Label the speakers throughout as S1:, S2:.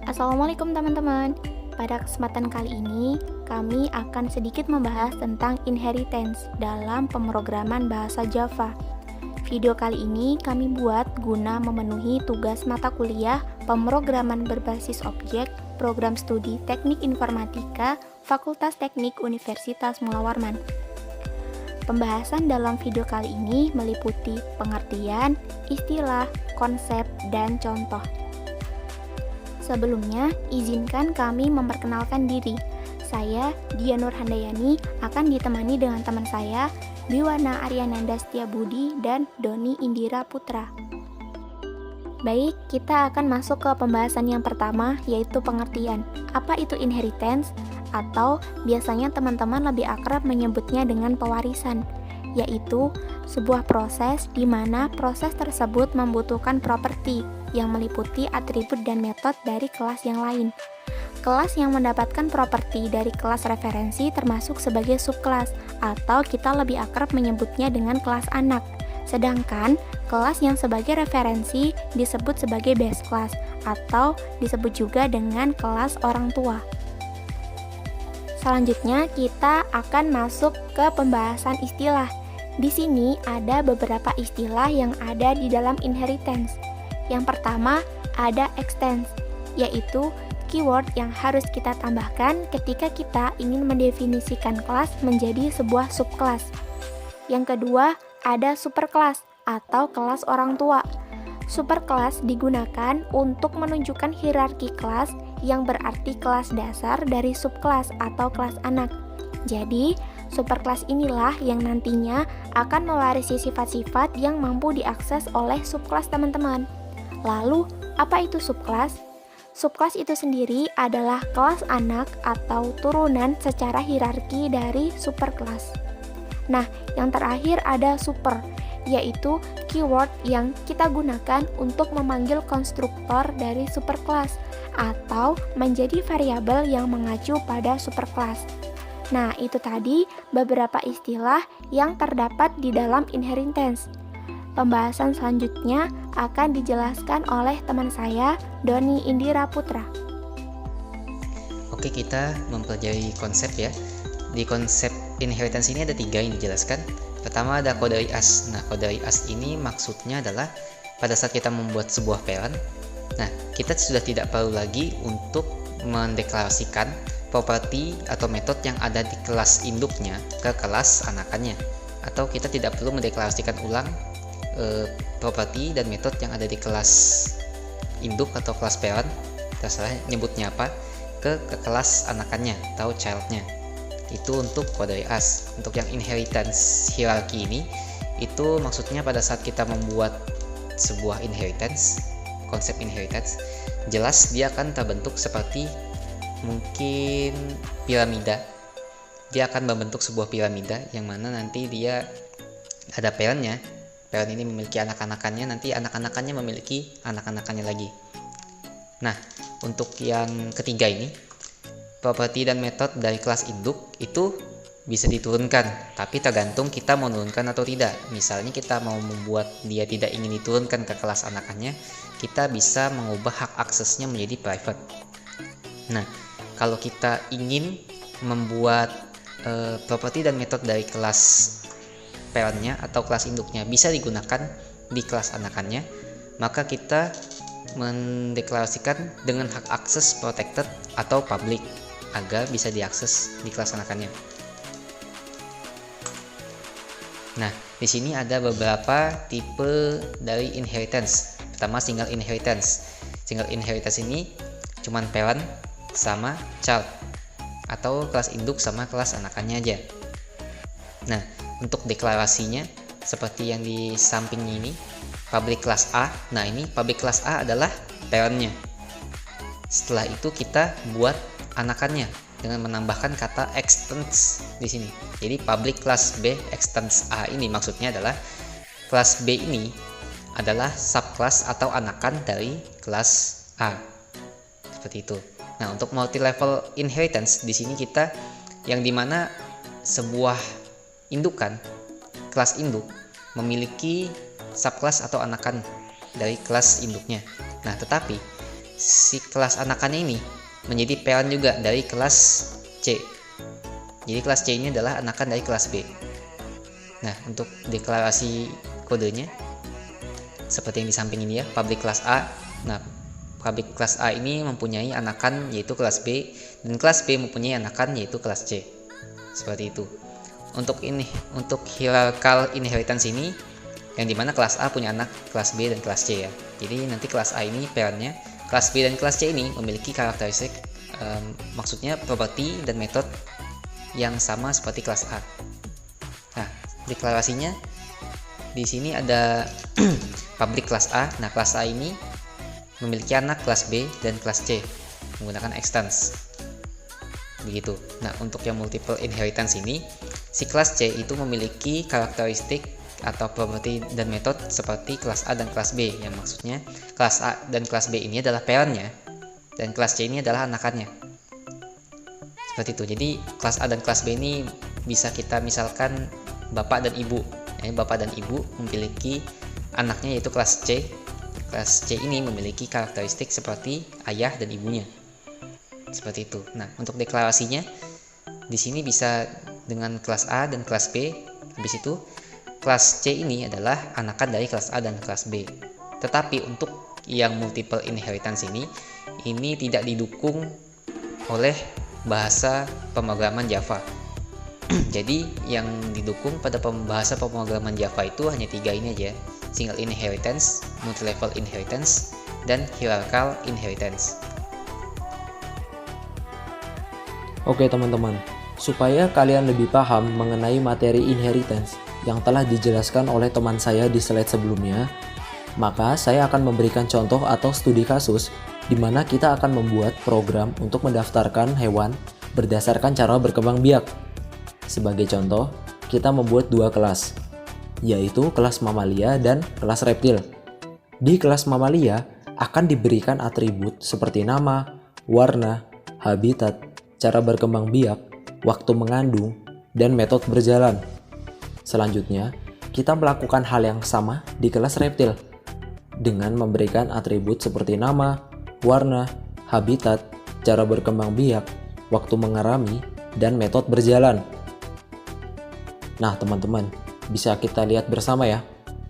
S1: Assalamualaikum teman-teman. Pada kesempatan kali ini, kami akan sedikit membahas tentang inheritance dalam pemrograman bahasa Java. Video kali ini kami buat guna memenuhi tugas mata kuliah pemrograman berbasis objek, program studi Teknik Informatika, Fakultas Teknik Universitas Mula Warman. Pembahasan dalam video kali ini meliputi pengertian, istilah, konsep, dan contoh. Sebelumnya, izinkan kami memperkenalkan diri. Saya, Dia Nur Handayani, akan ditemani dengan teman saya, Biwana Aryananda Setiabudi dan Doni Indira Putra. Baik, kita akan masuk ke pembahasan yang pertama, yaitu pengertian. Apa itu inheritance? Atau biasanya teman-teman lebih akrab menyebutnya dengan pewarisan, yaitu sebuah proses di mana proses tersebut membutuhkan properti yang meliputi atribut dan metode dari kelas yang lain. Kelas yang mendapatkan properti dari kelas referensi termasuk sebagai subkelas, atau kita lebih akrab menyebutnya dengan kelas anak. Sedangkan kelas yang sebagai referensi disebut sebagai base class, atau disebut juga dengan kelas orang tua. Selanjutnya kita akan masuk ke pembahasan istilah. Di sini ada beberapa istilah yang ada di dalam inheritance. Yang pertama ada extends, yaitu keyword yang harus kita tambahkan ketika kita ingin mendefinisikan kelas menjadi sebuah subkelas. Yang kedua ada superkelas atau kelas orang tua. Superkelas digunakan untuk menunjukkan hierarki kelas yang berarti kelas dasar dari subkelas atau kelas anak. Jadi, superkelas inilah yang nantinya akan mewarisi sifat-sifat yang mampu diakses oleh subkelas teman-teman. Lalu, apa itu subkelas? Subkelas itu sendiri adalah kelas anak atau turunan secara hierarki dari superkelas. Nah, yang terakhir ada super, yaitu keyword yang kita gunakan untuk memanggil konstruktor dari superkelas atau menjadi variabel yang mengacu pada superkelas. Nah, itu tadi beberapa istilah yang terdapat di dalam inheritance. Pembahasan selanjutnya akan dijelaskan oleh teman saya, Doni Indira Putra.
S2: Oke, kita mempelajari konsep ya. Di konsep inheritance ini ada 3 yang dijelaskan. Pertama ada query as. Nah, query as ini maksudnya adalah pada saat kita membuat sebuah parent, nah kita sudah tidak perlu lagi untuk mendeklarasikan properti atau metode yang ada di kelas induknya ke kelas anakannya, atau kita tidak perlu mendeklarasikan ulang properti dan metode yang ada di kelas induk atau kelas parent, terserah nyebutnya apa, ke kelas anakannya atau childnya. Itu untuk query as. Untuk yang inheritance hierarki ini, itu maksudnya pada saat kita membuat sebuah inheritance, konsep inheritance, jelas dia akan terbentuk seperti mungkin piramida. Dia akan membentuk sebuah piramida yang mana nanti dia ada parentnya. Parent ini memiliki anak-anakannya, nanti anak-anakannya memiliki anak-anakannya lagi. Nah, untuk yang ketiga ini, properti dan metode dari kelas induk itu bisa diturunkan, tapi tergantung kita mau menurunkan atau tidak. Misalnya kita mau membuat dia tidak ingin diturunkan ke kelas anakannya, kita bisa mengubah hak aksesnya menjadi private. Nah, kalau kita ingin membuat properti dan metode dari kelas parentnya atau kelas induknya bisa digunakan di kelas anakannya, maka kita mendeklarasikan dengan hak akses protected atau public agar bisa diakses di kelas anakannya. Nah, di sini ada beberapa tipe dari inheritance. Pertama, single inheritance. Single inheritance ini cuman parent sama child atau kelas induk sama kelas anakannya aja. Nah, untuk deklarasinya seperti yang di samping ini, public class A. Nah, ini public class A adalah parentnya. Setelah itu kita buat anakannya dengan menambahkan kata extends di sini. Jadi public class B extends A ini maksudnya adalah kelas B ini adalah subclass atau anakan dari kelas A. Seperti itu. Nah, untuk multi level inheritance di sini kita yang dimana sebuah indukan, kelas induk memiliki subclass atau anakan dari kelas induknya. Nah, tetapi si kelas anakannya ini menjadi parent juga dari kelas C. Jadi kelas C ini adalah anakan dari kelas B. Nah, untuk deklarasi kodenya seperti yang di samping ini ya, public class A. Nah, public class A ini mempunyai anakan yaitu kelas B, dan kelas B mempunyai anakan yaitu kelas C. Seperti itu. Untuk hierarchical inheritance ini, yang dimana kelas A punya anak kelas B dan kelas C ya. Jadi nanti kelas A ini parentnya, kelas B dan kelas C ini memiliki karakteristik, maksudnya properti dan metode yang sama seperti kelas A. Nah, deklarasinya di sini ada public kelas A. Nah, kelas A ini memiliki anak kelas B dan kelas C menggunakan extends. Begitu. Nah, untuk yang multiple inheritance ini, si kelas C itu memiliki karakteristik atau properti dan metode seperti kelas A dan kelas B, yang maksudnya kelas A dan kelas B ini adalah parentnya dan kelas C ini adalah anakannya. Seperti itu. Jadi kelas A dan kelas B ini bisa kita misalkan bapak dan ibu. Bapak dan ibu memiliki anaknya yaitu kelas C. Kelas C ini memiliki karakteristik seperti ayah dan ibunya. Seperti itu. Nah, untuk deklarasinya di sini bisa dengan kelas A dan kelas B. Habis itu kelas C ini adalah anakan dari kelas A dan kelas B. Tetapi untuk yang multiple inheritance ini tidak didukung oleh bahasa pemrograman Java. Jadi yang didukung pada bahasa pemrograman Java itu hanya 3 ini aja: single inheritance, multi-level inheritance, dan hierarchical inheritance.
S3: Oke teman-teman, supaya kalian lebih paham mengenai materi inheritance yang telah dijelaskan oleh teman saya di slide sebelumnya, maka saya akan memberikan contoh atau studi kasus di mana kita akan membuat program untuk mendaftarkan hewan berdasarkan cara berkembang biak. Sebagai contoh, kita membuat 2 kelas, yaitu kelas mamalia dan kelas reptil. Di kelas mamalia akan diberikan atribut seperti nama, warna, habitat, cara berkembang biak, waktu mengandung, dan metode berjalan. Selanjutnya, kita melakukan hal yang sama di kelas reptil dengan memberikan atribut seperti nama, warna, habitat, cara berkembang biak, waktu mengerami, dan metode berjalan. Nah, teman-teman, bisa kita lihat bersama ya,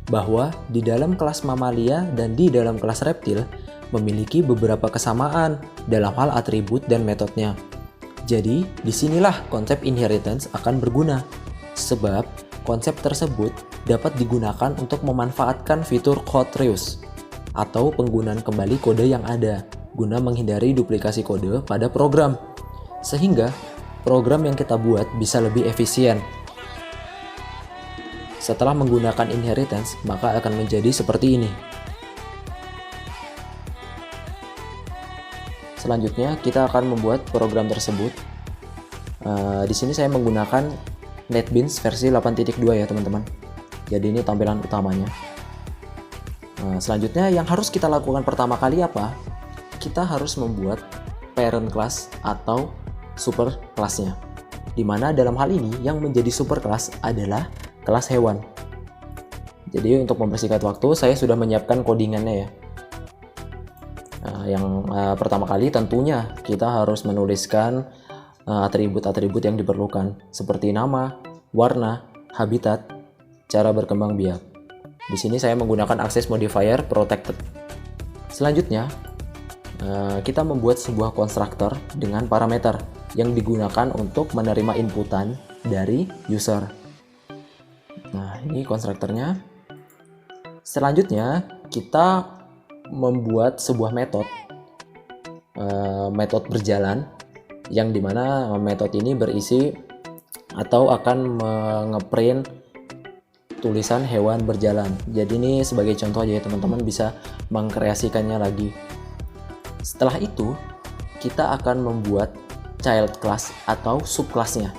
S3: bahwa di dalam kelas mamalia dan di dalam kelas reptil memiliki beberapa kesamaan dalam hal atribut dan metodenya. Jadi, disinilah konsep inheritance akan berguna, sebab konsep tersebut dapat digunakan untuk memanfaatkan fitur code reuse atau penggunaan kembali kode yang ada guna menghindari duplikasi kode pada program, sehingga program yang kita buat bisa lebih efisien. Setelah menggunakan inheritance, maka akan menjadi seperti ini. Selanjutnya, kita akan membuat program tersebut. Di sini saya menggunakan NetBeans versi 8.2 ya teman-teman. Jadi ini tampilan utamanya. Selanjutnya yang harus kita lakukan pertama kali apa? Kita harus membuat parent class atau super class-nya. Dimana dalam hal ini yang menjadi super class adalah kelas hewan. Jadi untuk mempersingkat waktu, saya sudah menyiapkan codingannya ya. Yang pertama kali tentunya kita harus menuliskan atribut-atribut yang diperlukan seperti nama, warna, habitat, cara berkembang biak. Di sini saya menggunakan access modifier protected. Selanjutnya, kita membuat sebuah konstruktor dengan parameter yang digunakan untuk menerima inputan dari user. Nah, ini konstruktornya. Selanjutnya, kita membuat sebuah metode berjalan, yang dimana metode ini berisi atau akan ngeprint tulisan hewan berjalan. Jadi ini sebagai contoh aja ya teman-teman, bisa mengkreasikannya lagi. Setelah itu kita akan membuat child class atau subclassnya,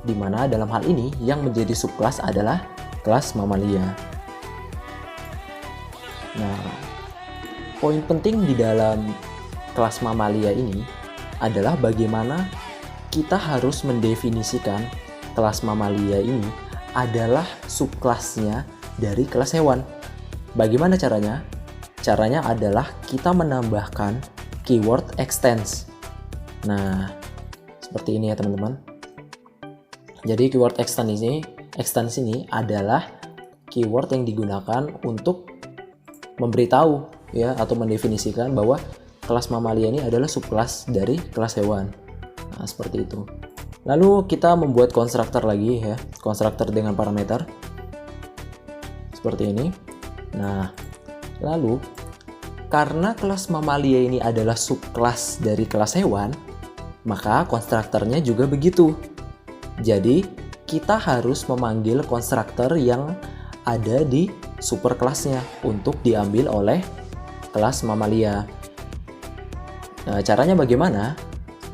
S3: dimana dalam hal ini yang menjadi subclass adalah kelas mamalia. Nah, poin penting di dalam kelas mamalia ini adalah bagaimana kita harus mendefinisikan kelas mamalia ini adalah subkelasnya dari kelas hewan. Bagaimana caranya? Caranya adalah kita menambahkan keyword extends. Nah, seperti ini ya teman-teman. Jadi keyword extends ini adalah keyword yang digunakan untuk memberitahu ya atau mendefinisikan bahwa kelas mamalia ini adalah subkelas dari kelas hewan. Nah, seperti itu. Lalu kita membuat konstruktor lagi ya, konstruktor dengan parameter seperti ini. Nah, lalu karena kelas mamalia ini adalah subkelas dari kelas hewan, maka konstruktornya juga begitu. Jadi, kita harus memanggil konstruktor yang ada di superkelasnya untuk diambil oleh kelas mamalia. Nah, caranya bagaimana?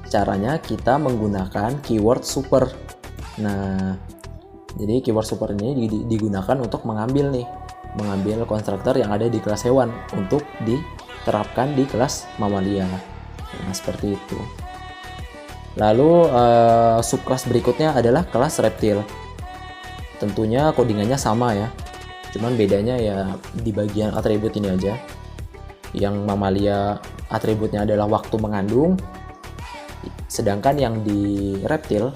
S3: Caranya kita menggunakan keyword super. Nah, jadi keyword super ini digunakan untuk mengambil konstruktor yang ada di kelas hewan untuk diterapkan di kelas mamalia. Nah, seperti itu. Lalu subkelas berikutnya adalah kelas reptil. Tentunya codingannya sama ya. Cuman bedanya ya di bagian atribut ini aja. Yang mamalia atributnya adalah waktu mengandung. Sedangkan yang di reptil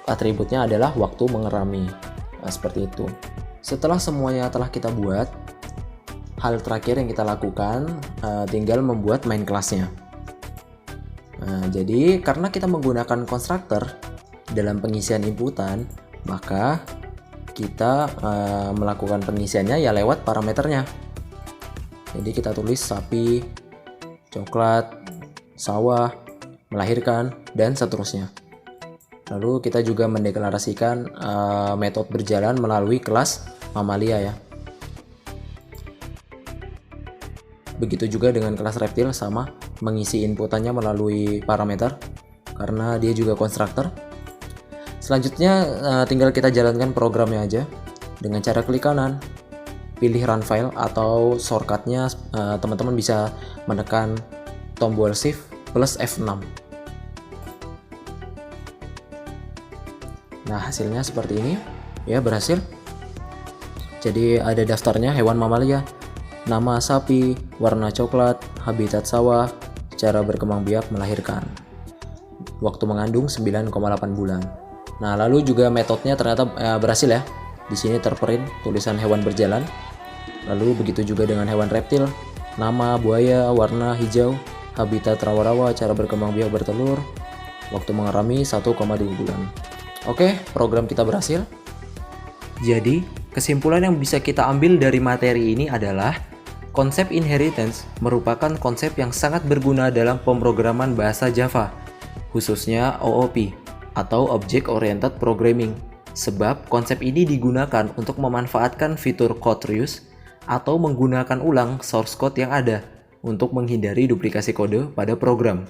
S3: atributnya adalah waktu mengerami. Nah, seperti itu. Setelah semuanya telah kita buat, hal terakhir yang kita lakukan tinggal membuat main kelasnya. Nah, jadi karena kita menggunakan konstruktor dalam pengisian inputan, maka kita melakukan pengisiannya ya lewat parameternya. Jadi kita tulis sapi, coklat, sawah, melahirkan, dan seterusnya. Lalu kita juga mendeklarasikan metode berjalan melalui kelas mamalia ya. Begitu juga dengan kelas reptil, sama mengisi inputannya melalui parameter karena dia juga konstruktor. Selanjutnya tinggal kita jalankan programnya aja dengan cara klik kanan, pilih run file atau shortcutnya teman-teman bisa menekan tombol shift plus F6. Nah, hasilnya seperti ini ya, berhasil. Jadi ada daftarnya hewan mamalia, nama sapi, warna coklat, habitat sawah, cara berkembang biak melahirkan, waktu mengandung 9,8 bulan. Nah, lalu juga metodenya ternyata berhasil ya. Di sini terprint tulisan hewan berjalan. Lalu begitu juga dengan hewan reptil, nama buaya, warna hijau, habitat rawa-rawa, cara berkembang biak bertelur, waktu mengerami 1,2 bulan. Oke, program kita berhasil. Jadi, kesimpulan yang bisa kita ambil dari materi ini adalah konsep inheritance merupakan konsep yang sangat berguna dalam pemrograman bahasa Java, khususnya OOP atau Object Oriented Programming, sebab konsep ini digunakan untuk memanfaatkan fitur code reuse atau menggunakan ulang source code yang ada untuk menghindari duplikasi kode pada program.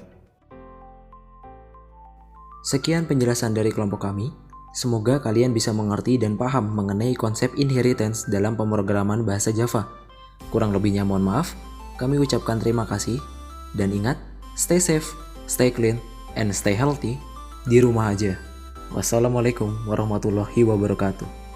S3: Sekian penjelasan dari kelompok kami. Semoga kalian bisa mengerti dan paham mengenai konsep inheritance dalam pemrograman bahasa Java. Kurang lebihnya mohon maaf. Kami ucapkan terima kasih. Dan ingat, stay safe, stay clean, and stay healthy di rumah aja. Wassalamualaikum warahmatullahi wabarakatuh.